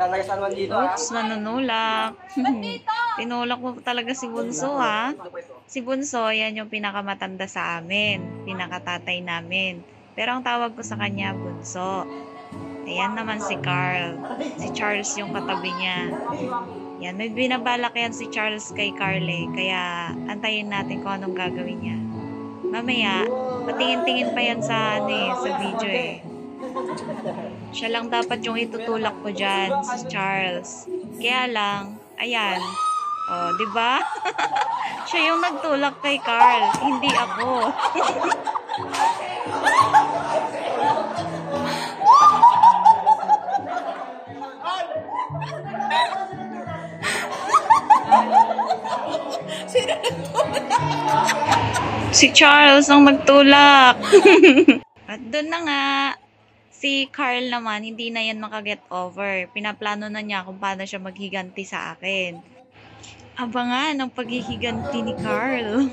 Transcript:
Oops, nanunulak. Tinulak mo talaga si Bunso, ha? Si Bunso, yan yung pinakamatanda sa amin. Pinakatatay namin. Pero ang tawag ko sa kanya, Bunso. Ayan naman si Carl. Si Charles yung katabi niya. Yan, may binabalak yan si Charles kay Carl eh. Kaya antayin natin kung anong gagawin niya. Mamaya, patingin-tingin pa yan sa, sa video eh. Siya lang dapat yung itutulak ko dyan, si Charles. Kaya lang, ayan. Oh, di ba? Siya yung nagtulak kay Carl, hindi ako. Si Charles ang nagtulak. At doon na nga, si Carl naman, hindi na yan makaget over. Pinaplano na niya kung paano siya maghiganti sa akin. Abangan ang paghihiganti ni Carl.